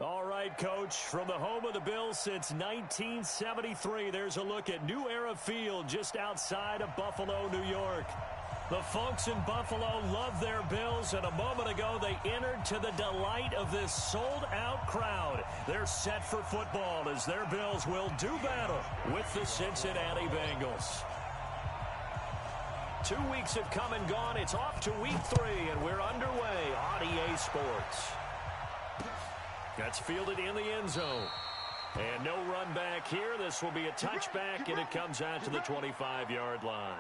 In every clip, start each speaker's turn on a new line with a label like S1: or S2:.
S1: All right, Coach, from the home of the Bills since 1973, there's a look at New Era Field just outside of Buffalo, New York. The folks in Buffalo love their Bills, and a moment ago they entered to the delight of this sold-out crowd. They're set for football as their Bills will do battle with the Cincinnati Bengals. 2 weeks have come and gone. It's off to week 3, and we're underway on EA Sports. That's fielded in the end zone. And no run back here. This will be a touchback, and it comes out to the 25-yard line.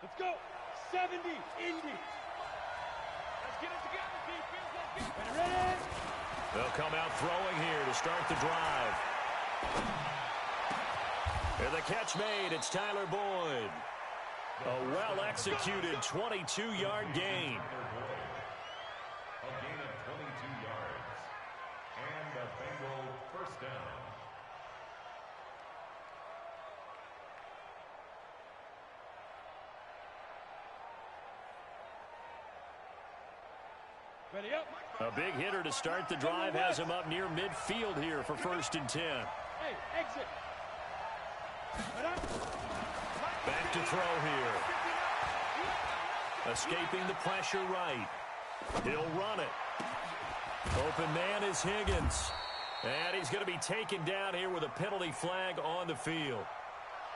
S2: Let's go. 70, Indy. Let's get it together, defense. Let's get it ready.
S1: They'll come out throwing here to start the drive. And the catch made. It's Tyler Boyd. A well-executed 22-yard gain.
S3: A gain of 22 yards. And the Bengal first down.
S2: Ready up.
S1: A big hitter to start the drive has him up near midfield here for 1st and 10.
S2: Hey, exit.
S1: Back to throw here. Escaping the pressure right. He'll run it. Open man is Higgins. And he's going to be taken down here with a penalty flag on the field.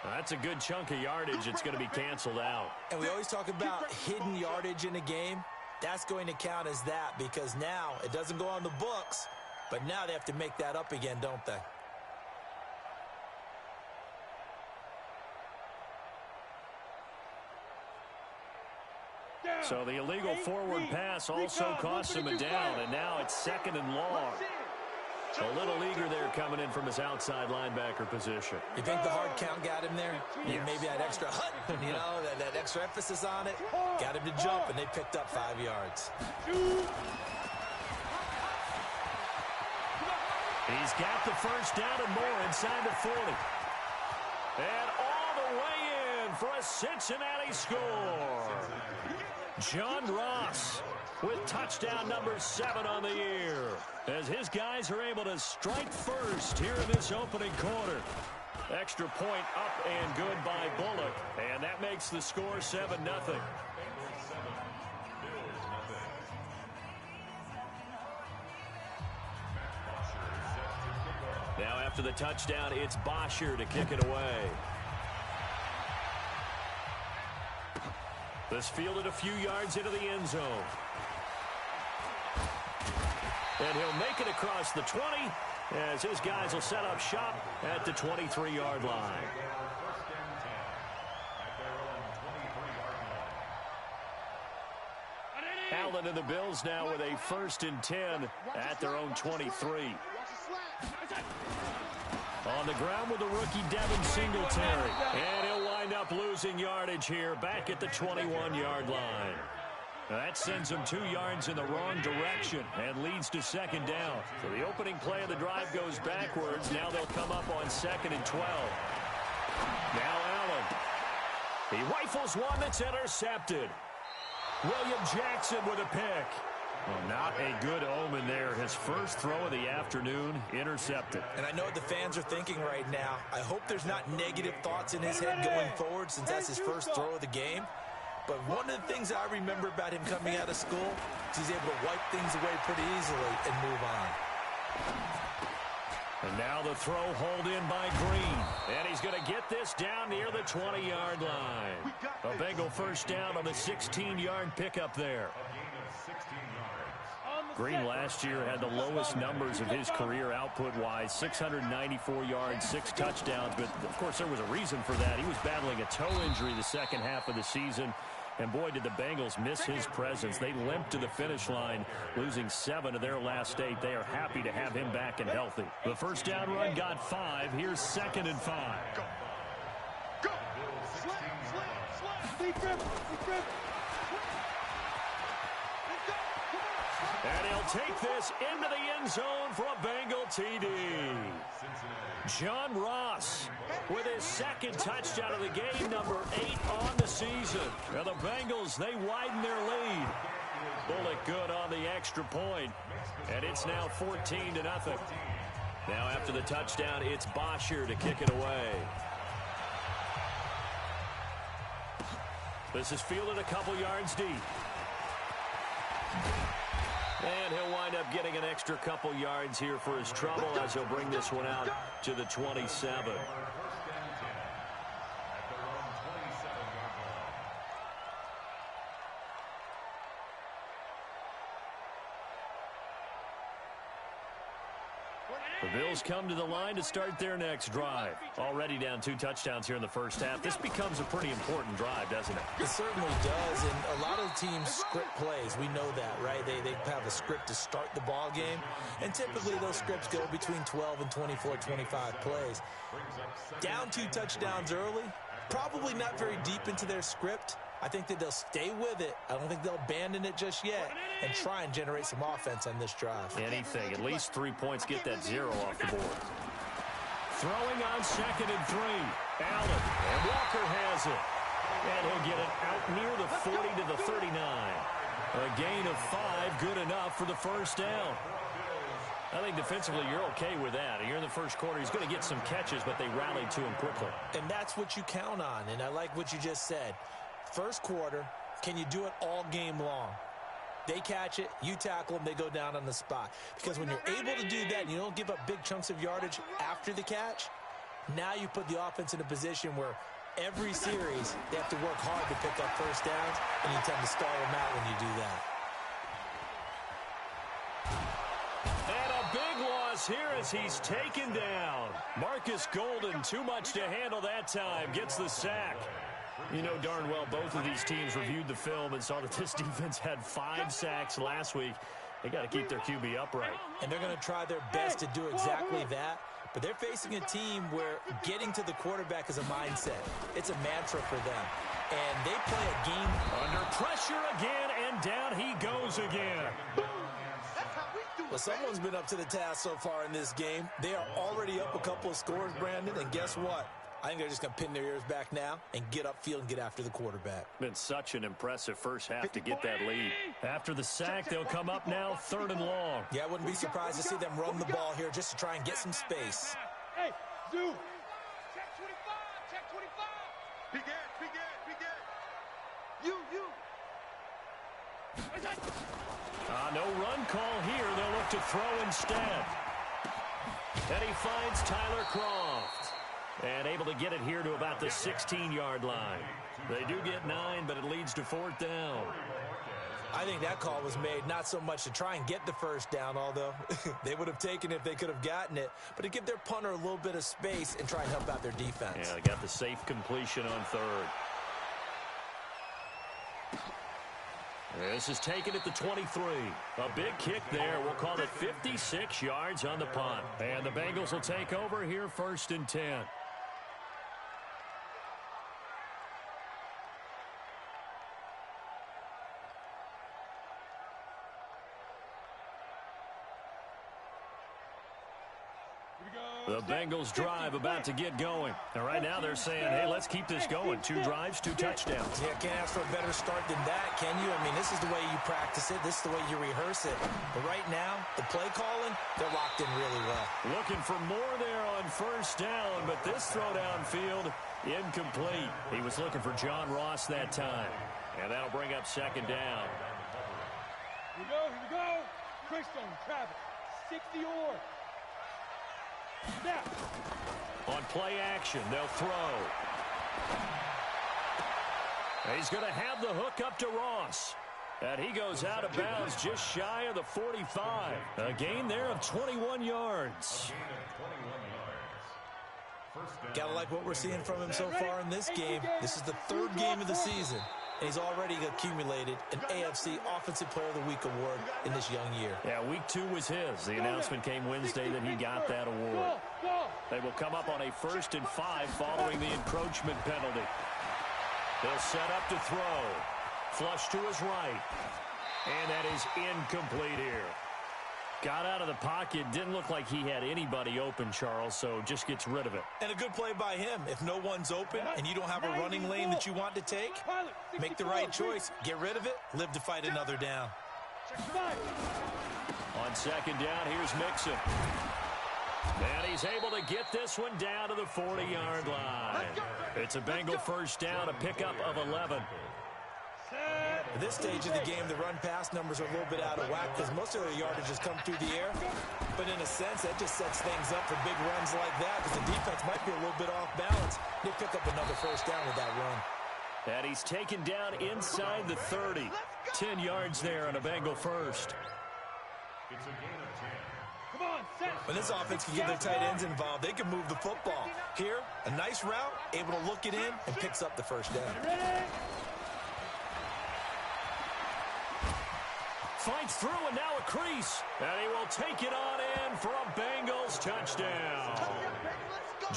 S1: That's a good chunk of yardage. It's going to be canceled out.
S4: And we always talk about hidden yardage in a game. That's going to count as that because now it doesn't go on the books, but now they have to make that up again, don't they?
S1: So the illegal forward pass also costs him a down, and now it's 2nd and long. A little eager there coming in from his outside linebacker position.
S4: You think the hard count got him there?
S1: Yes.
S4: Maybe that extra that extra emphasis on it got him to jump, and they picked up 5 yards.
S1: He's got the first down and more inside the 40. And all the way in for a Cincinnati score. John Ross with touchdown number 7 on the year, as his guys are able to strike first here in this opening quarter. Extra point up and good by Bullock, and that makes the score 7-0. Now after the touchdown, it's Bosher to kick it away. This fielded a few yards into the end zone. And he'll make it across the 20 as his guys will set up shop at the 23-yard line. Allen and the Bills now with a 1st and 10 at their own 23. On the ground with the rookie Devin Singletary. And he'll wind up losing yardage here back at the 21-yard line. That sends him 2 yards in the wrong direction and leads to 2nd down. So the opening play of the drive goes backwards. Now they'll come up on 2nd and 12. Now Allen. He rifles one that's intercepted. William Jackson with a pick. Well, not a good omen there. His first throw of the afternoon intercepted.
S4: And I know what the fans are thinking right now. I hope there's not negative thoughts in his head going forward since that's his first throw of the game. But one of the things I remember about him coming out of school is he's able to wipe things away pretty easily and move on.
S1: And now the throw hauled in by Green. And he's going to get this down near the 20-yard line. A Bengal first down on the 16-yard pickup there. Green last year had the lowest numbers of his career output-wise, 694 yards, 6 touchdowns. But, of course, there was a reason for that. He was battling a toe injury the second half of the season. And, boy, did the Bengals miss his presence. They limped to the finish line, losing 7 of their last 8. They are happy to have him back and healthy. The first down run got 5. Here's 2nd and 5.
S2: Go! Slam! Deep grip!
S1: And he'll take this into the end zone for a Bengal TD. John Ross with his 2nd touchdown of the game, number 8 on the season. Now the Bengals, they widen their lead. Bullock good on the extra point, and it's now 14-0. Now after the touchdown, it's Bosher to kick it away. This is fielded a couple yards deep. And he'll wind up getting an extra couple yards here for his trouble as he'll bring this one out to the 27. The Bills come to the line to start their next drive. Already down 2 touchdowns here in the first half. This becomes a pretty important drive, doesn't it?
S4: It certainly does, and a lot of teams script plays. We know that, right? They have a script to start the ball game, and typically those scripts go between 12 and 24, 25 plays. Down 2 touchdowns early, probably not very deep into their script. I think that they'll stay with it. I don't think they'll abandon it just yet and try and generate some offense on this drive.
S1: Anything. At least 3 points. Get that 0 off the board. Throwing on 2nd and 3. Allen. And Walker has it. And he'll get it out near the 40 to the 39. A gain of 5. Good enough for the first down. I think defensively you're okay with that. You're in the first quarter. He's going to get some catches, but they rallied to him quickly.
S4: And that's what you count on. And I like what you just said. First quarter, can you do it all game long? They catch it, you tackle them, they go down on the spot. Because when you're able to do that and you don't give up big chunks of yardage after the catch, now you put the offense in a position where every series they have to work hard to pick up first downs, and you tend to stall them out when you do that.
S1: And a big loss here as he's taken down. Marcus Golden, too much to handle that time, gets the sack. You know darn well both of these teams reviewed the film and saw that this defense had 5 sacks last week. They got to keep their QB upright.
S4: And they're going to try their best to do exactly that. But they're facing a team where getting to the quarterback is a mindset. It's a mantra for them. And they play a game
S1: under pressure again, and down he goes again.
S4: Well, someone's been up to the task so far in this game. They are already up a couple of scores, Brandon, and guess what? I think they're just going to pin their ears back now and get upfield and get after the quarterback.
S1: Been such an impressive first half to get that lead. After the sack, they'll come up now 3rd and long.
S4: Yeah, I wouldn't be surprised to see them run the ball here just to try and get some space.
S2: Hey, Zoo. Check 25. Big Ed. You.
S1: No run call here. They'll look to throw instead. And he finds Tyler Croft. And able to get it here to about the 16-yard line. They do get 9, but it leads to 4th down.
S4: I think that call was made not so much to try and get the first down, although they would have taken it if they could have gotten it, but to give their punter a little bit of space and try and help out their defense.
S1: Yeah, they got the safe completion on 3rd. This is taken at the 23. A big kick there. We'll call it 56 yards on the punt. And the Bengals will take over here 1st and 10.
S2: Here we go.
S1: The Bengals drive about to get going. And right now they're saying, hey, let's keep this going. 2 drives, 2 touchdowns.
S4: Yeah, can't ask for a better start than that, can you? I mean, this is the way you practice it. This is the way you rehearse it. But right now, the play calling, they're locked in really well.
S1: Looking for more there on first down, but this throw downfield, incomplete. He was looking for John Ross that time. And that'll bring up second down.
S2: Here we go. Christian, Travis, 60 or. Snap.
S1: On play action, they'll throw. He's going to have the hook up to Ross. And he goes out of bounds just shy of the 45. A gain there of 21 yards.
S4: Gotta like what we're seeing from him so far in this game. This is the 3rd game of the season. And he's already accumulated an AFC Offensive Player of the Week award in this young year.
S1: Yeah, week 2 was his. The announcement came Wednesday that he got that award. They will come up on a 1st and 5 following the encroachment penalty. They'll set up to throw. Flush to his right. And that is incomplete here. Got out of the pocket. Didn't look like he had anybody open, Charles, so just gets rid of it.
S4: And a good play by him. If no one's open and you don't have a running lane that you want to take, make the right choice. Get rid of it. Live to fight another down.
S1: On second down, here's Mixon. And he's able to get this one down to the 40-yard line. It's a Bengal first down, a pickup of 11.
S4: At this stage of the game, the run-pass numbers are a little bit out of whack because most of their yardage has come through the air. But in a sense, that just sets things up for big runs like that because the defense might be a little bit off balance. They pick up another first down with that run.
S1: And he's taken down inside the 30. 10 yards there on a Bengal first.
S3: It's a gain of 10.
S2: Come on, set.
S4: When this offense can get their tight ends involved, they can move the football. Here, a nice route, able to look it in, and picks up the first down.
S1: Fights through and now a crease. And he will take it on in for a Bengals touchdown.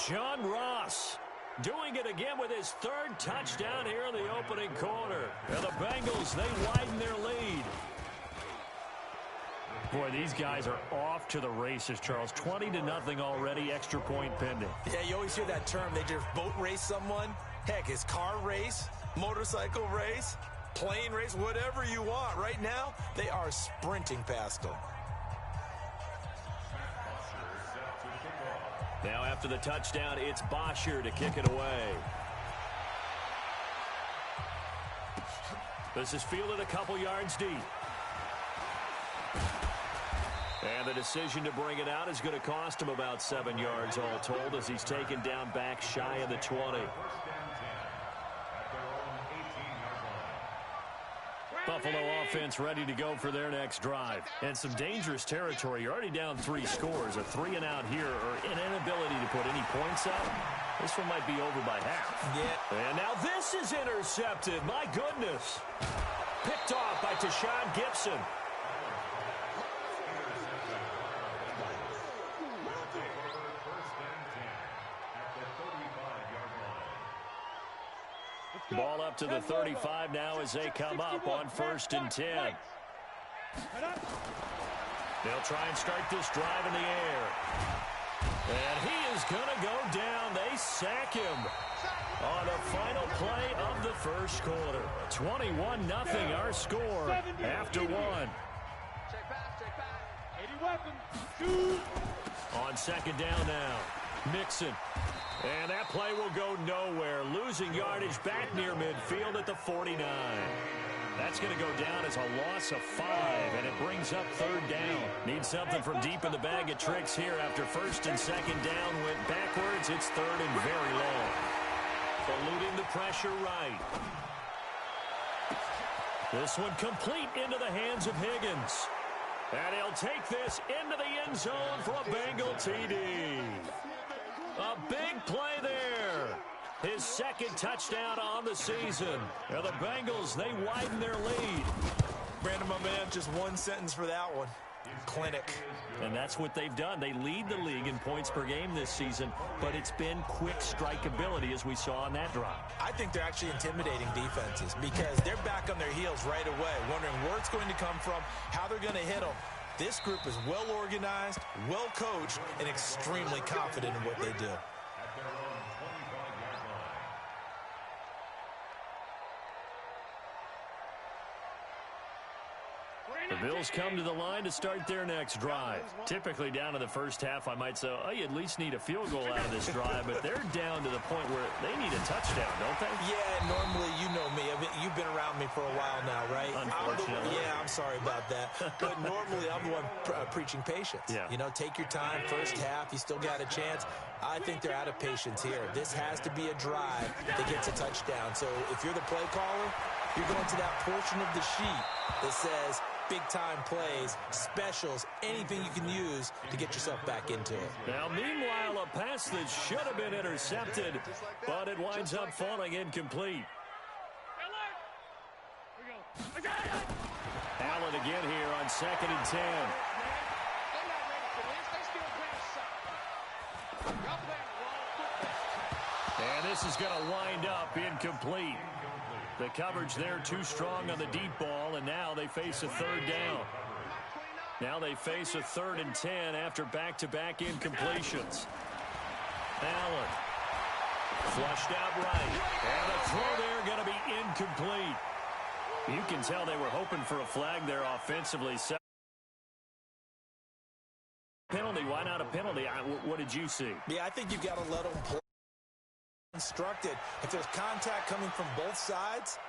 S1: John Ross doing it again with his 3rd touchdown here in the opening quarter. And the Bengals, they widen their lead. Boy, these guys are off to the races, Charles. 20-0 already, extra point pending.
S4: Yeah, you always hear that term. They just boat race someone. Heck, it's car race, motorcycle race, plane race, whatever you want. Right now, they are sprinting past them.
S1: Now after the touchdown, it's Bosher to kick it away. This is fielded a couple yards deep. And the decision to bring it out is going to cost him about 7 yards all told as he's taken down back shy of the 20. Buffalo offense ready to go for their next drive. And some dangerous territory. You're already down 3 scores. A 3-and-out here or an inability to put any points up. This one might be over by half.
S4: Yeah.
S1: And now this is intercepted. My goodness. Picked off by Tashawn Gibson. Ball up to the 35 now as they come up on 1st and 10. They'll try and start this drive in the air. And he is going to go down. They sack him on the final play of the first quarter. 21-0 our score after 1. On second down now, Mixon. And that play will go nowhere. Losing yardage back near midfield at the 49. That's going to go down as a loss of 5, and it brings up 3rd down. Need something from deep in the bag of tricks here after 1st and 2nd down went backwards. It's 3rd and very long. Eluding the pressure right. This one complete into the hands of Higgins. And he'll take this into the end zone for a Bengal TD. A big play there. His 2nd touchdown on the season. And the Bengals, they widen their lead.
S4: Brandon, my man, just one sentence for that one. Clinic.
S1: And that's what they've done. They lead the league in points per game this season, but it's been quick strikeability as we saw on that drive.
S4: I think they're actually intimidating defenses because they're back on their heels right away, wondering where it's going to come from, how they're going to hit them. This group is well organized, well coached, and extremely confident in what they do.
S3: At their own 25-yard line.
S1: The Bills come to the line to start their next drive. Typically down to the first half, I might say, oh, you at least need a field goal out of this drive, but they're down to the point where they need a touchdown, don't they?
S4: Yeah, normally, you know me. You've been around me for a while now, right?
S1: Unfortunately.
S4: I'm sorry about that. But normally, I'm the one preaching patience.
S1: Yeah.
S4: You know, take your time, first half, you still got a chance. I think they're out of patience here. This has to be a drive that gets a touchdown. So if you're the play caller, you're going to that portion of the sheet that says big-time plays, specials, anything you can use to get yourself back into it.
S1: Now, meanwhile, a pass that should have been intercepted, but it winds up falling incomplete. Allen again here on 2nd and 10. And this is going to wind up incomplete. The coverage there too strong on the deep ball, and now they face a third down. Now they face a 3rd and 10 after back-to-back incompletions. Allen flushed out right, and the throw there going to be incomplete. You can tell they were hoping for a flag there offensively. Penalty, why not a penalty? What did you see?
S4: Yeah, I think you've got to let them play. Instructed. If there's contact coming from both sides,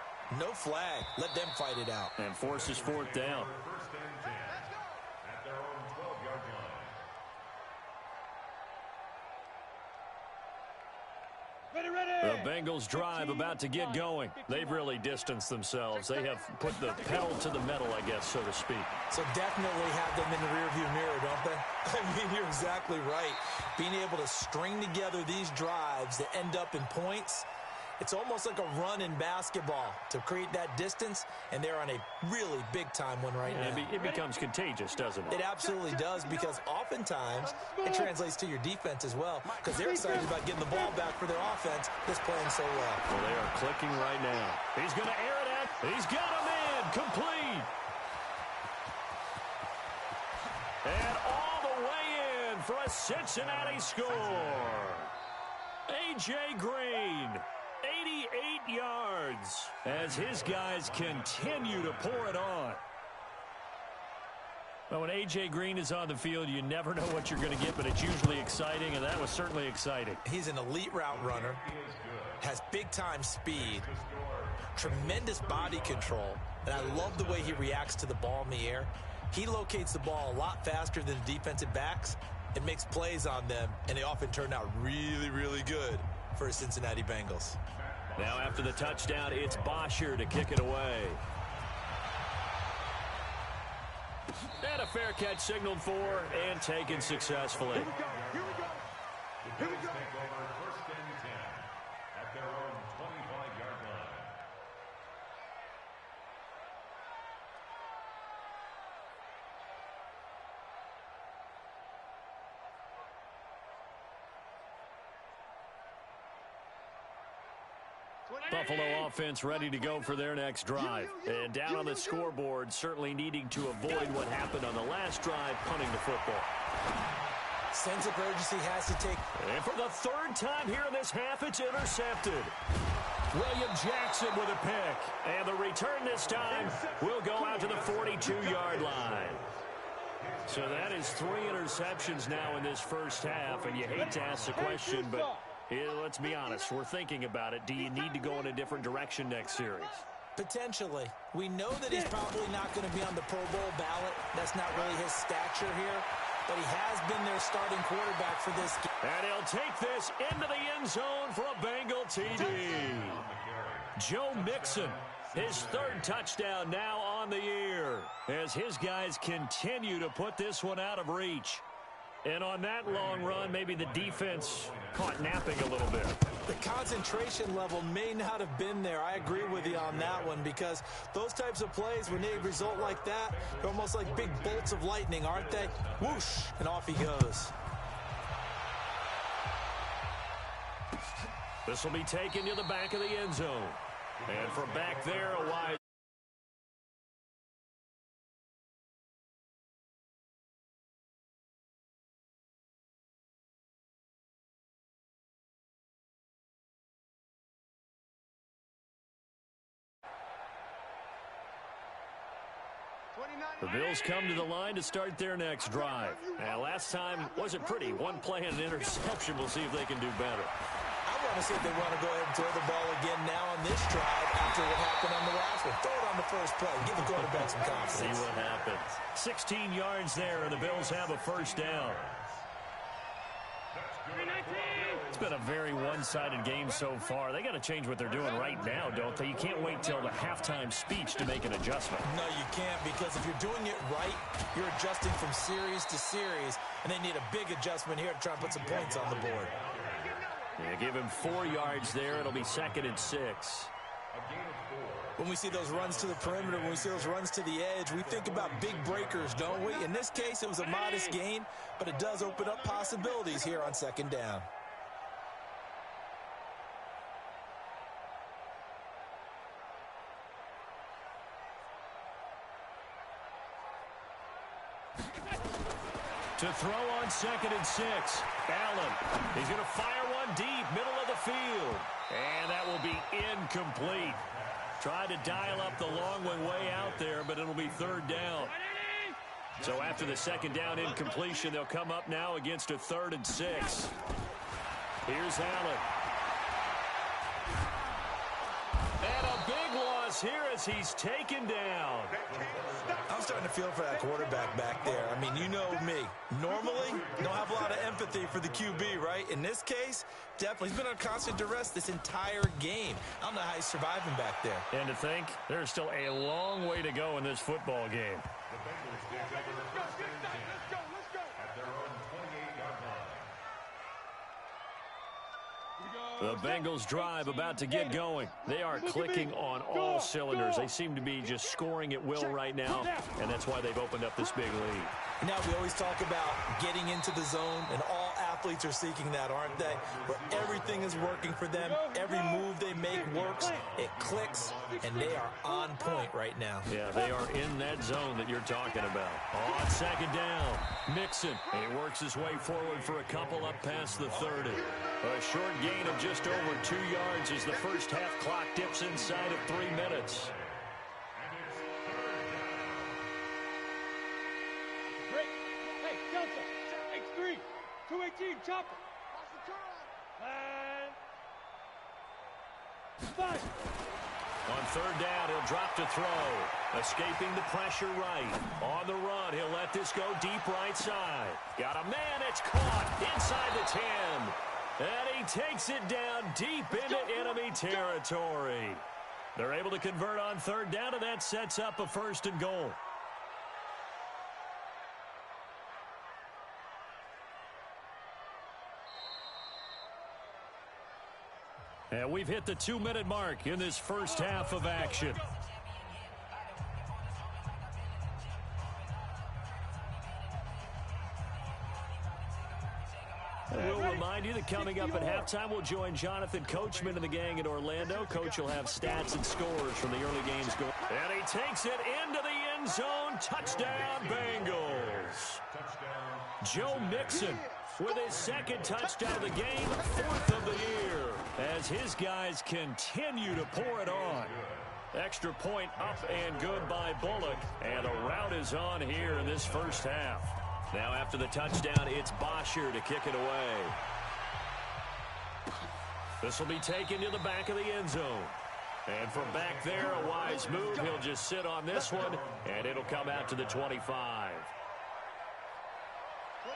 S4: no flag. Let them fight it out.
S1: And forces 4th down.
S3: First and 10 at their own 12-yard line.
S1: The Bengals drive about to get going. They've really distanced themselves. They have put the pedal to the metal, I guess, so to speak.
S4: So definitely have them in the rearview mirror, don't they? I mean, you're exactly right. Being able to string together these drives that end up in points, it's almost like a run in basketball to create that distance, and they're on a really big-time one right now.
S1: It becomes contagious, doesn't it?
S4: It absolutely does, because oftentimes it translates to your defense as well, because they're excited about getting the ball back for their offense that's playing so well.
S1: Well, they are clicking right now. He's going to air it out. He's got him in. Complete. And all the way in for a Cincinnati score. A.J. Green. 88 yards as his guys continue to pour it on. Well, when A.J. Green is on the field, you never know what you're going to get, but it's usually exciting, and that was certainly exciting.
S4: He's an elite route runner, has big-time speed, tremendous body control, and I love the way he reacts to the ball in the air. He locates the ball a lot faster than the defensive backs and makes plays on them, and they often turn out really, really good for the Cincinnati Bengals.
S1: Now after the touchdown, it's Bosher to kick it away. And a fair catch signaled for and taken successfully.
S3: Here we go. Take over 1st and 10 at their own 25-yard line.
S1: Buffalo offense ready to go for their next drive. And down on the scoreboard, certainly needing to avoid what happened on the last drive, punting the football.
S4: Sense of urgency has to take.
S1: And for the 3rd time here in this half, it's intercepted. William Jackson with a pick. And the return this time will go out to the 42-yard line. So that is 3 interceptions now in this first half. And you hate to ask the question, but let's be honest. We're thinking about it. Do you need to go in a different direction next series?
S4: Potentially. We know that he's probably not going to be on the Pro Bowl ballot. That's not really his stature here. But he has been their starting quarterback for this game.
S1: And he'll take this into the end zone for a Bengal TD. Joe Mixon, his 3rd touchdown now on the year, as his guys continue to put this one out of reach. And on that long run, maybe the defense caught napping a little bit.
S4: The concentration level may not have been there. I agree with you on that one, because those types of plays, when they result like that, they're almost like big bolts of lightning, aren't they? Whoosh, and off he goes.
S1: This will be taken to the back of the end zone. And from back there, a wide The Bills come to the line to start their next drive. And last time wasn't pretty. One play and an interception. We'll see if they can do better.
S4: I want to see if they want to go ahead and throw the ball again now on this drive after what happened on the last one. Throw it on the first play. Give the quarterback some confidence.
S1: See what happens. 16 yards there, and the Bills have a first down. It's been a very one-sided game so far. They got to change what they're doing right now, don't they? You can't wait till the halftime speech to make an adjustment.
S4: No, you can't, because if you're doing it right, you're adjusting from series to series, and they need a big adjustment here to try and put some points on the board.
S1: Yeah, give him 4 yards there. It'll be 2nd and 6.
S4: When we see those runs to the perimeter, when we see those runs to the edge, we think about big breakers, don't we? In this case, it was a modest gain, but it does open up possibilities here on 2nd down.
S1: To throw on 2nd and 6. Allen. He's going to fire one deep, middle of the field. And that will be incomplete. Tried to dial up the long one way out there, but it'll be 3rd down. So after the 2nd down incompletion, they'll come up now against a 3rd and 6. Here's Allen. And a big loss here as he's taken down.
S4: I'm starting to feel for that quarterback back there. I mean, you know me. Normally, don't have a lot of empathy for the QB, right? In this case, definitely. He's been under constant duress this entire game. I don't know how he's surviving back there.
S1: And to think, there's still a long way to go in this football game. The Bengals drive about to get going. They are clicking on all cylinders. They seem to be just scoring at will right now, and that's why they've opened up this big lead.
S4: Now, we always talk about getting into the zone, and all athletes are seeking that, aren't they? Where everything is working for them. Every move they make works. It clicks, and they are on point right now.
S1: Yeah, they are in that zone that you're talking about. On 2nd down, Mixon. He works his way forward for a couple up past the 30. A short gain of just over 2 yards as the first half clock dips inside of 3 minutes.
S2: Break. Hey, Delta. X3. 218. Chopper. And 5.
S1: On 3rd down, he'll drop to throw. Escaping the pressure right. On the run, he'll let this go deep right side. Got a man, it's caught inside the 10. And he takes it down deep into enemy territory. They're able to convert on 3rd down, and that sets up a 1st and goal. And we've hit the 2-minute mark in this first half of action. We'll remind you that coming up at halftime, we'll join Jonathan Coachman and the gang in Orlando. Coach will have stats and scores from the early games. And he takes it into the end zone. Touchdown, Bengals. Joe Mixon with his 2nd touchdown of the game, 4th of the year, as his guys continue to pour it on. Extra point up and good by Bullock. And the route is on here in this first half. Now after the touchdown, it's Bosher to kick it away. This will be taken to the back of the end zone. And from back there, a wise move. He'll just sit on this one, and it'll come out to the 25.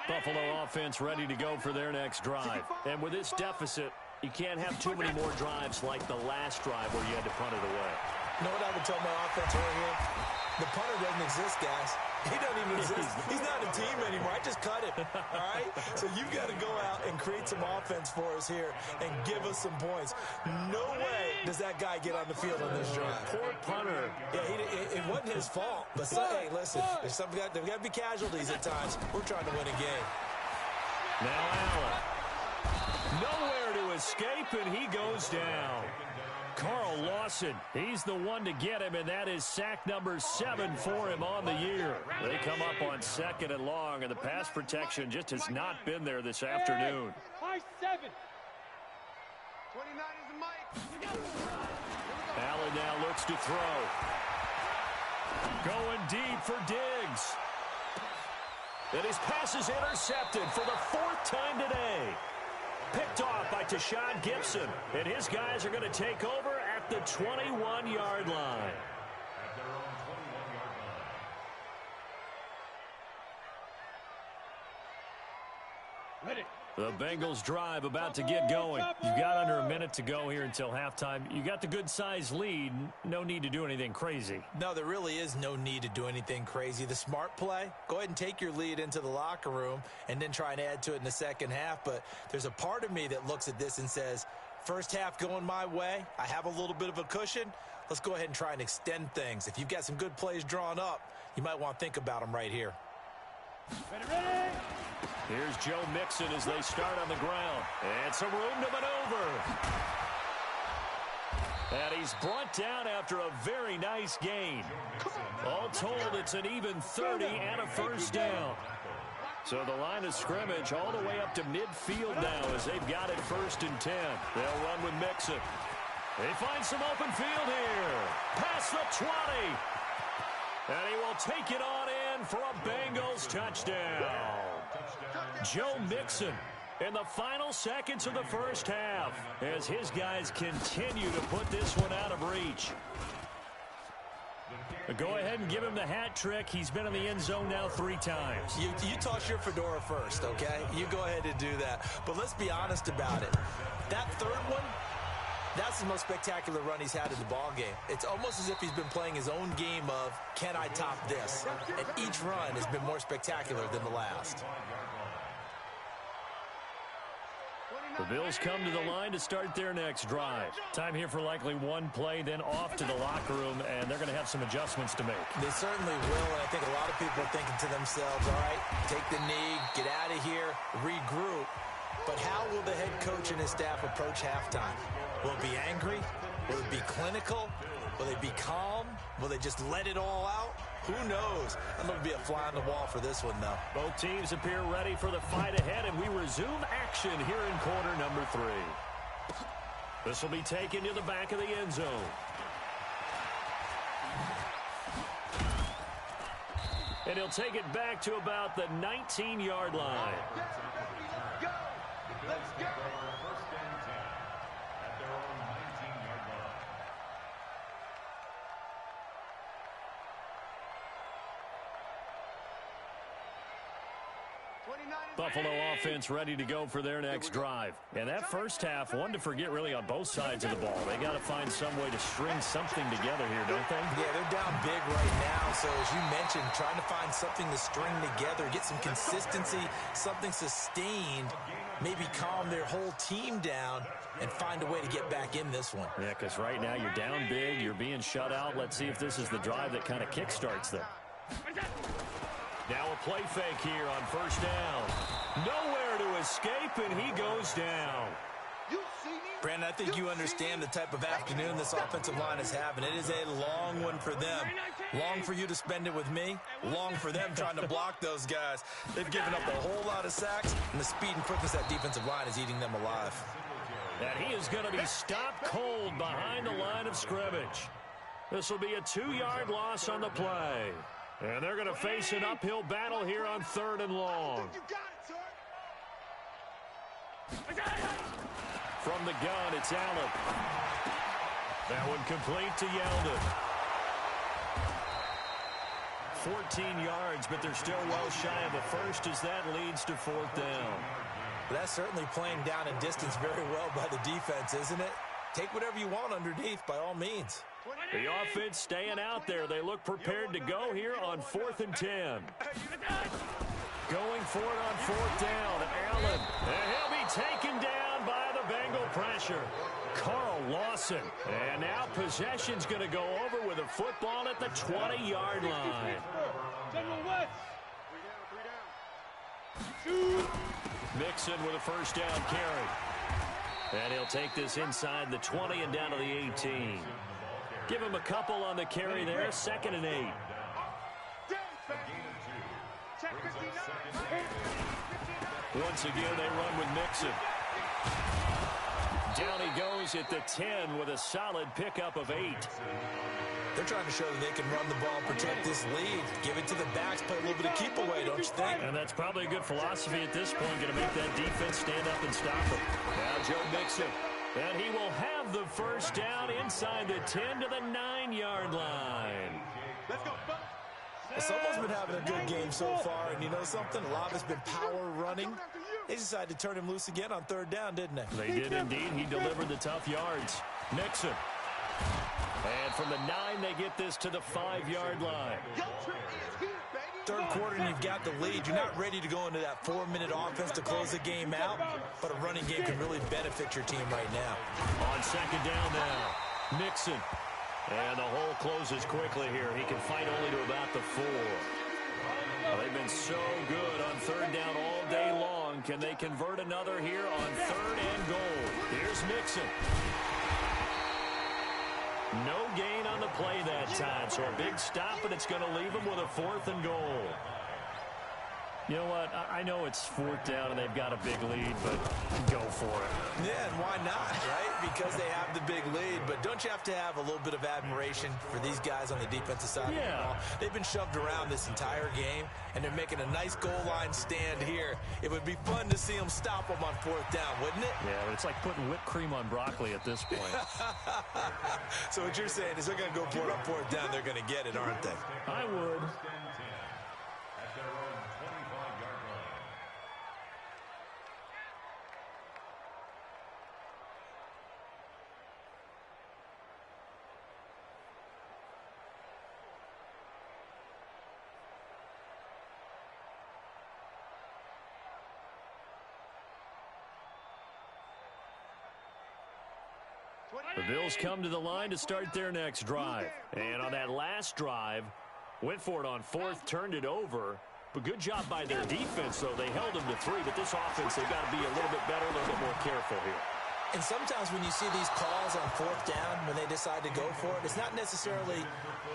S1: Buffalo offense ready to go for their next drive. And with this deficit, you can't have too many more drives like the last drive where you had to punt it away.
S4: You know what I would tell my offense right here? The punter doesn't exist, guys. He doesn't even exist. He's not a team anymore. I just cut him, all right? So you've got to go out and create some offense for us here and give us some points. No way does that guy get on the field on this drive.
S1: Poor punter.
S4: Yeah, it wasn't his fault. But, hey, listen, there's got to be casualties at times. We're trying to win a game.
S1: Now Allen. Nowhere to escape, and he goes down. Carl Lawson, he's the one to get him, and that is sack number 7 for him on the year. They come up on 2nd and long, and the pass protection just has not been there this afternoon.
S2: High 7.
S3: 29 is the mic.
S1: Allen now looks to throw. Going deep for Diggs. And his pass is intercepted for the 4th time today. Picked off by Tashawn Gibson. And his guys are going to take over at the 21-yard line.
S3: At their own 21-yard line.
S2: Ready.
S1: The Bengals drive about to get going. You've got under a minute to go here until halftime. You got the good-sized lead. No need to do anything crazy.
S4: No, there really is no need to do anything crazy. The smart play, go ahead and take your lead into the locker room and then try and add to it in the second half. But there's a part of me that looks at this and says, first half going my way, I have a little bit of a cushion. Let's go ahead and try and extend things. If you've got some good plays drawn up, you might want to think about them right here.
S2: Ready, ready.
S1: Here's Joe Mixon as they start on the ground. And some room to maneuver. And he's brought down after a very nice gain. All told, it's an even 30 and a first down. So the line of scrimmage all the way up to midfield now as they've got it 1st and 10. They'll run with Mixon. They find some open field here. Past the 20. And he will take it on in for a Bengals touchdown. Joe Mixon in the final seconds of the first half as his guys continue to put this one out of reach. Go ahead and give him the hat trick. He's been in the end zone now 3 times.
S4: You toss your fedora first, okay? You go ahead and do that. But let's be honest about it. That third one, that's the most spectacular run he's had in the ballgame. It's almost as if he's been playing his own game of, can I top this? And each run has been more spectacular than the last.
S1: The Bills come to the line to start their next drive. Time here for likely one play, then off to the locker room, and they're going to have some adjustments to make.
S4: They certainly will, and I think a lot of people are thinking to themselves, all right, take the knee, get out of here, regroup. But how will the head coach and his staff approach halftime? Will it be angry? Will it be clinical? Will they be calm? Will they just let it all out? Who knows? I'm going to be a fly on the wall for this one, though.
S1: Both teams appear ready for the fight ahead, and we resume action here in quarter number 3. This will be taken to the back of the end zone. And he'll take it back to about the 19-yard line.
S2: Go. Let's go.
S3: 1st and 10 at their own 19-yard line.
S1: Buffalo offense ready to go for their next drive. And that first half, one to forget really on both sides of the ball. They got to find some way to string something together here, don't they?
S4: Yeah, they're down big right now. So as you mentioned, trying to find something to string together, get some consistency, something sustained, maybe calm their whole team down and find a way to get back in this one.
S1: Yeah, because right now you're down big, you're being shut out. Let's see if this is the drive that kind of kickstarts them. Now a play fake here on first down. Nowhere to escape, and he goes down.
S4: Brandon, I think you understand the type of afternoon this offensive line is having. It is a long one for them. Long for you to spend it with me. Long for them trying to block those guys. They've given up a whole lot of sacks, and the speed and quickness of that defensive line is eating them alive.
S1: And he is going to be stopped cold behind the line of scrimmage. This will be a 2-yard loss on the play. And they're going to face an uphill battle here on 3rd and long. From the gun, it's Allen. That one complete to Yeldon. 14 yards, but they're still well shy of the first as that leads to 4th down.
S4: That's certainly playing down in distance very well by the defense, isn't it? Take whatever you want underneath by all means.
S1: The offense staying out there. They look prepared to go here on 4th and 10. Going for it on 4th down. Allen. And he'll be taken down by the Bengal pressure. Carl Lawson. And now possession's going to go over with a football at the 20-yard line.
S2: General West. 3 down.
S1: Mixon with a first down carry. And he'll take this inside the 20 and down to the 18. Give him a couple on the carry there. 2nd and 8. Once again, they run with Mixon. Down he goes goes at the 10 with a solid pickup of 8.
S4: They're trying to show that they can run the ball and protect this lead. Give it to the backs, play a little bit of keep away, don't you think?
S1: And that's probably a good philosophy at this point, going to make that defense stand up and stop them. Now Joe Mixon, and he will have the first down inside the 10 to the 9-yard line.
S2: Let's go.
S4: Well, someone's been having a good game so far, and you know something? A lot of it's been power running. They decided to turn him loose again on third down, didn't they?
S1: They did indeed. He delivered the tough yards. Mixon. And from the 9, they get this to the 5-yard line.
S4: Third quarter, and you've got the lead. You're not ready to go into that 4-minute offense to close the game out, but a running game can really benefit your team right now.
S1: On second down now, Mixon. And the hole closes quickly here. He can fight only to about the 4. Well, they've been so good on third down all day long. Can they convert another here on third and goal? Here's Mixon. No gain on the play that time, so a big stop, and it's going to leave them with a 4th and goal. You know what? I know it's 4th down and they've got a big lead, but go for it.
S4: Yeah, and why not, right? Because they have the big lead. But don't you have to have a little bit of admiration for these guys on the defensive side of the ball? They've been shoved around this entire game, and they're making a nice goal line stand here. It would be fun to see them stop them on 4th down, wouldn't it?
S1: Yeah, but it's like putting whipped cream on broccoli at this point.
S4: So what you're saying is they're going to go for it on 4th down. They're going to get it, aren't they?
S1: I would. The Bills come to the line to start their next drive. And on that last drive, went for it on 4th, turned it over. But good job by their defense, though. They held them to 3, but this offense, they've got to be a little bit better, a little bit more careful here.
S4: And sometimes when you see these calls on 4th down, when they decide to go for it, it's not necessarily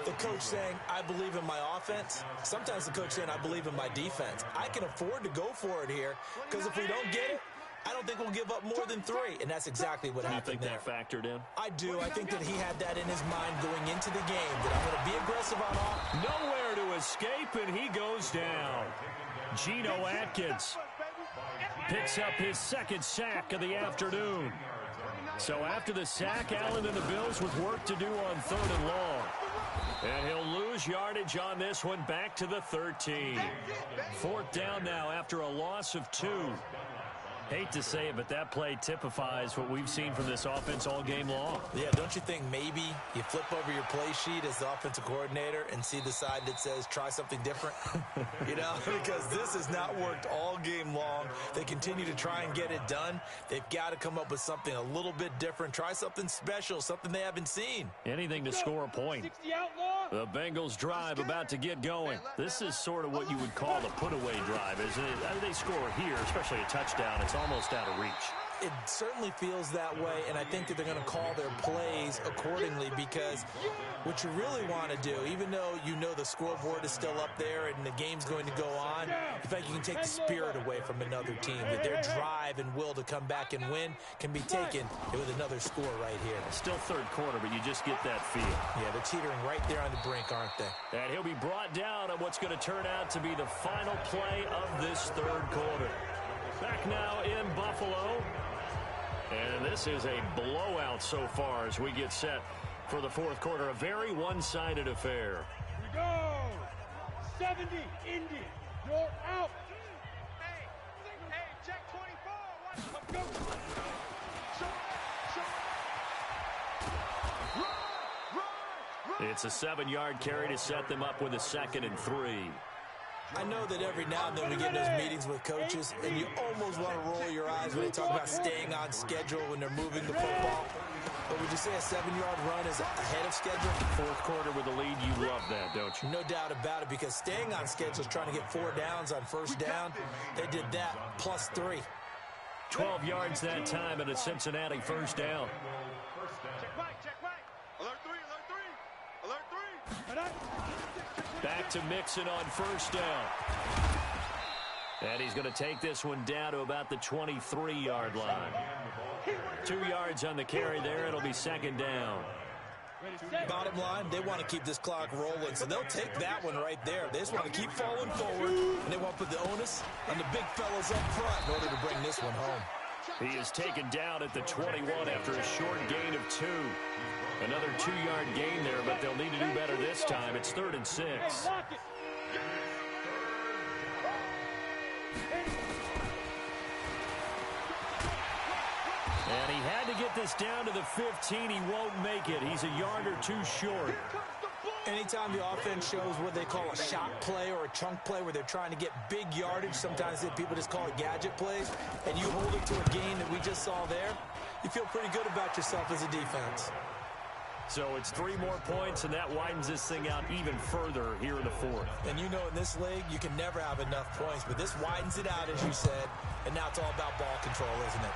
S4: the coach saying, I believe in my offense. Sometimes the coach saying, I believe in my defense. I can afford to go for it here, because if we don't get it, I don't think we'll give up more than 3, and that's exactly what happened there.
S1: You think that factored in?
S4: I do. I think that he had that in his mind going into the game, that I'm going to be aggressive on offense.
S1: Nowhere to escape, and he goes down. Geno Atkins picks up his 2nd sack of the afternoon. So after the sack, Allen and the Bills with work to do on 3rd and long. And he'll lose yardage on this one back to the 13. 4th down now after a loss of 2. Hate to say it, but that play typifies what we've seen from this offense all game long.
S4: Yeah, don't you think maybe you flip over your play sheet as the offensive coordinator and see the side that says try something different? You know, because this has not worked all game long. They continue to try and get it done. They've got to come up with something a little bit different. Try something special, something they haven't seen.
S1: Anything to score a point. The Bengals drive about to get going. This is sort of what you would call the put-away drive, isn't it? They score here, especially a touchdown. It's almost out of reach.
S4: It certainly feels that way, and I think that they're going to call their plays accordingly, because what you really want to do, even though you know the scoreboard is still up there and the game's going to go on, in fact, you can take the spirit away from another team, that their drive and will to come back and win can be taken with another score right here.
S1: Still 3rd quarter, but you just get that feel.
S4: Yeah, they're teetering right there on the brink, aren't they?
S1: And he'll be brought down on what's going to turn out to be the final play of this 3rd quarter. Back now in Buffalo. And this is a blowout so far as we get set for the 4th quarter. A very one-sided affair.
S2: Here we go. 70, Indy. You're out. Hey, check 24. Let's go.
S1: It's a 7-yard carry to set them up with a 2nd and 3.
S4: I know that every now and then we get those meetings with coaches, and you almost want to roll your eyes when they talk about staying on schedule when they're moving the football. But would you say a 7-yard run is ahead of schedule?
S1: 4th quarter with the lead, you love that, don't you?
S4: No doubt about it, because staying on schedule is trying to get 4 downs on 1st down. They did that plus 3.
S1: 12 yards that time and a Cincinnati 1st down.
S2: Check back. Alert 3.
S1: Back to Mixon on 1st down. And he's going to take this one down to about the 23-yard line. 2 yards on the carry there. It'll be second down.
S4: Bottom line, they want to keep this clock rolling, so they'll take that one right there. They just want to keep falling forward, and they want to put the onus on the big fellas up front in order to bring this one home.
S1: He is taken down at the 21 after a short gain of 2. Another 2-yard gain there, but they'll need to do better this time. It's 3rd and 6. And he had to get this down to the 15. He won't make it. He's a yard or 2 short.
S4: Anytime the offense shows what they call a shot play or a chunk play where they're trying to get big yardage, sometimes people just call it gadget plays, and you hold it to a gain that we just saw there, you feel pretty good about yourself as a defense.
S1: So it's 3 more points, and that widens this thing out even further here in the 4th.
S4: And you know in this league, you can never have enough points, but this widens it out, as you said, and now it's all about ball control, isn't it?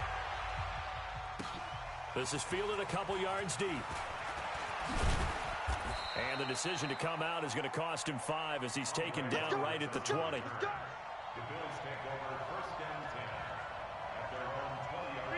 S1: This is fielded a couple yards deep. And the decision to come out is going to cost him 5 as he's taken down right at the 20.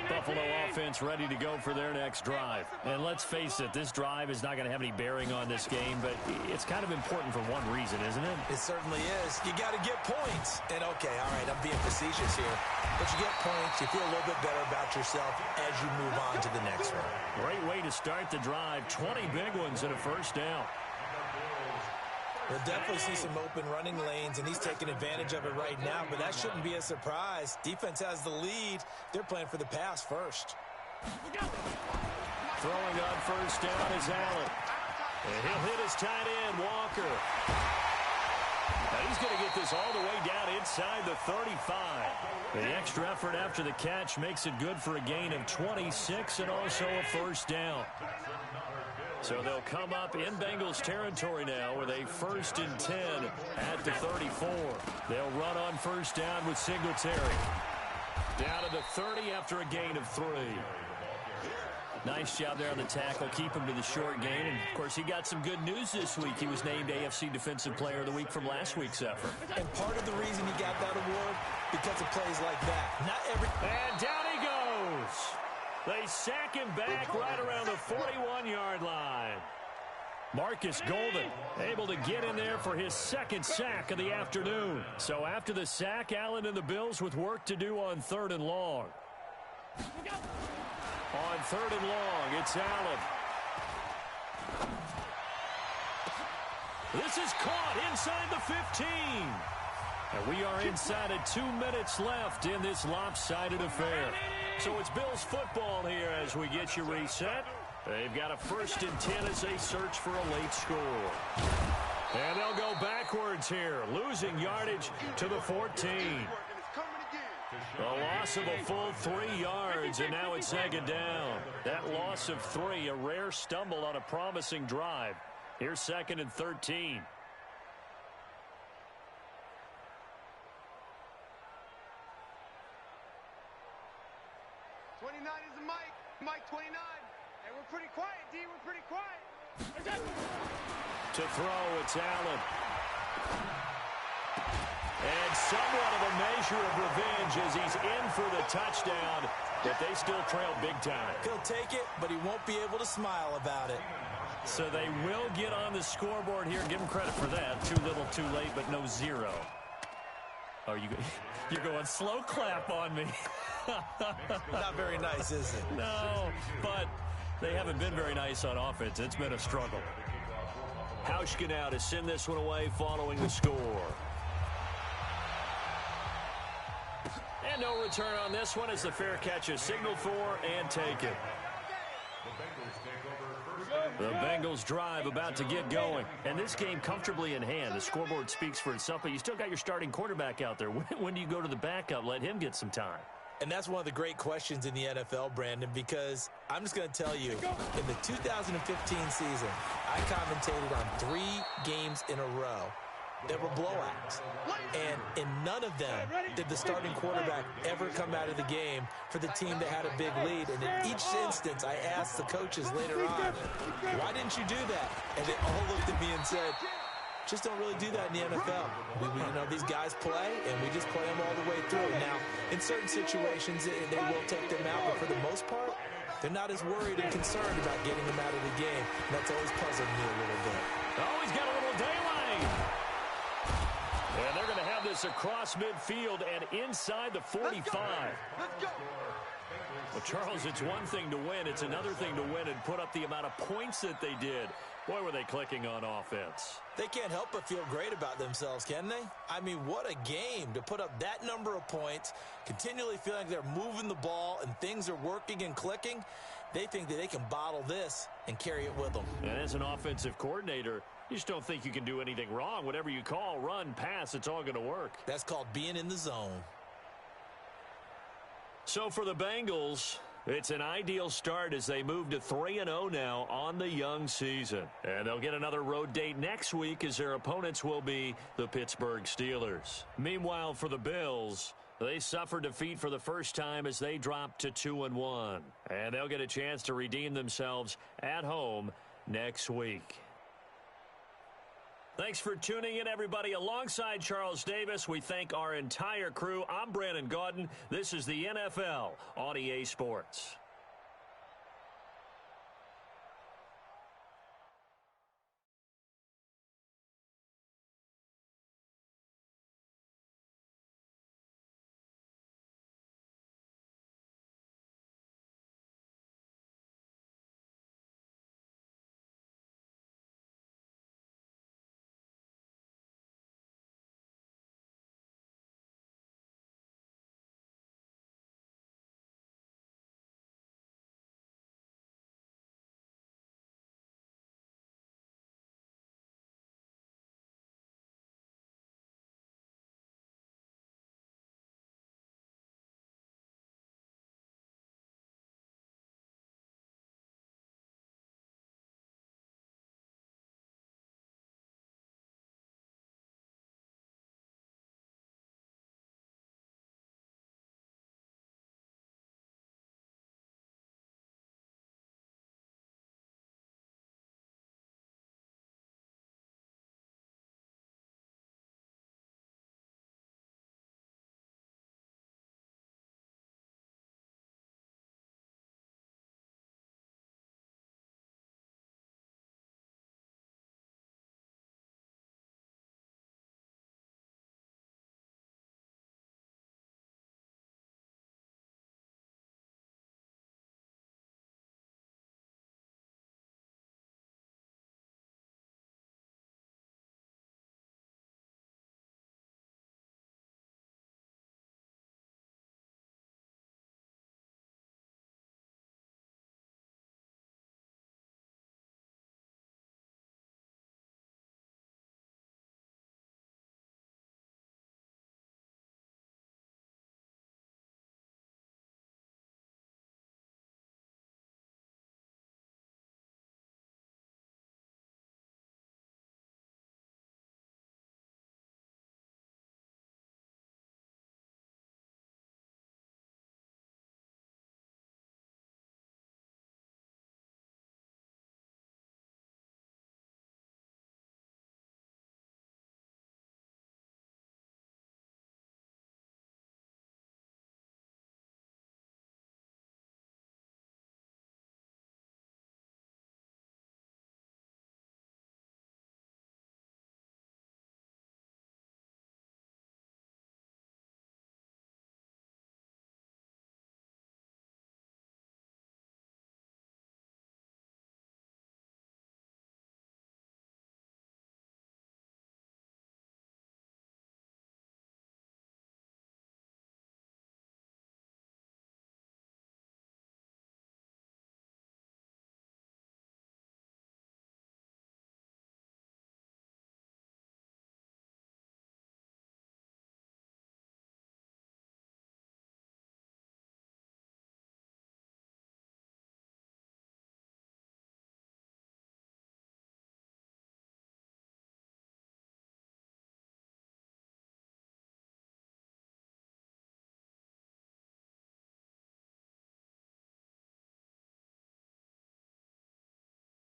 S1: Buffalo offense ready to go for their next drive. And let's face it, this drive is not going to have any bearing on this game, but it's kind of important for one reason, isn't it?
S4: It certainly is. You got to get points. And, okay, all right, I'm being facetious here. But you get points, you feel a little bit better about yourself as you move on to the next one.
S1: Great way to start the drive. 20 big ones and a first down.
S4: We'll definitely see some open running lanes, and he's taking advantage of it right now, but that shouldn't be a surprise. Defense has the lead. They're playing for the pass first.
S1: Throwing on first down is Allen. And he'll hit his tight end, Walker. Now he's going to get this all the way down inside the 35. The extra effort after the catch makes it good for a gain of 26 and also a first down. So they'll come up in Bengals territory now with a 1st and 10 at the 34. They'll run on first down with Singletary. Down to the 30 after a gain of 3. Nice job there on the tackle. Keep him to the short gain. And, of course, he got some good news this week. He was named AFC Defensive Player of the Week from last week's effort.
S4: And part of the reason he got that award, because of plays like that.
S1: And down he goes. They sack him back right around the 41-yard line. Marcus Golden able to get in there for his 2nd sack of the afternoon. So after the sack, Allen and the Bills with work to do on 3rd and long. On 3rd and long, it's Allen. This is caught inside the 15. And we are inside of 2 minutes left in this lopsided affair. So it's Bills football here as we get you reset. They've got a 1st and 10 as they search for a late score. And they'll go backwards here, losing yardage to the 14. A loss of a full 3 yards, and now it's 2nd down. That loss of 3, a rare stumble on a promising drive. Here's 2nd and 13.
S2: Mike 29. Hey, we're pretty quiet, D. We're pretty quiet.
S1: To throw, it's Allen. And somewhat of a measure of revenge as he's in for the touchdown, but they still trail big time.
S4: He'll take it, but he won't be able to smile about it.
S1: So they will get on the scoreboard here. Give him credit for that. Too little, too late, but no 0. Oh, you're going slow clap on me.
S4: Not very nice, is it?
S1: No, but they haven't been very nice on offense. It's been a struggle. Hauschka now to send this one away following the score. And no return on this one as the fair catch is signaled for and taken. The Bengals drive about to get going. And this game comfortably in hand. The scoreboard speaks for itself, but you still got your starting quarterback out there. When do you go to the backup? Let him get some time.
S4: And that's one of the great questions in the NFL, Brandon, because I'm just going to tell you, in the 2015 season, I commentated on 3 games in a row that were blowouts. And in none of them did the starting quarterback ever come out of the game for the team that had a big lead. And in each instance, I asked the coaches later on, why didn't you do that? And they all looked at me and said, just don't really do that in the NFL. These guys play, and we just play them all the way through. Now, in certain situations, they will take them out, but for the most part, they're not as worried and concerned about getting them out of the game. And that's always puzzled me a little bit.
S1: Oh, he's got a little daylight. And they're going to have this across midfield and inside the 45.
S2: Let's go.
S1: Well, Charles, it's one thing to win. It's another thing to win and put up the amount of points that they did. Boy, were they clicking on offense.
S4: They can't help but feel great about themselves, can they? I mean, what a game to put up that number of points, continually feeling like they're moving the ball and things are working and clicking. They think that they can bottle this and carry it with them.
S1: And as an offensive coordinator, you just don't think you can do anything wrong. Whatever you call, run, pass, it's all going to work.
S4: That's called being in the zone.
S1: So for the Bengals, it's an ideal start as they move to 3-0 now on the young season. And they'll get another road date next week as their opponents will be the Pittsburgh Steelers. Meanwhile, for the Bills, they suffered defeat for the first time as they dropped to 2-1. And they'll get a chance to redeem themselves at home next week. Thanks for tuning in, everybody. Alongside Charles Davis, we thank our entire crew. I'm Brandon Gaudin. This is the NFL on EA Sports.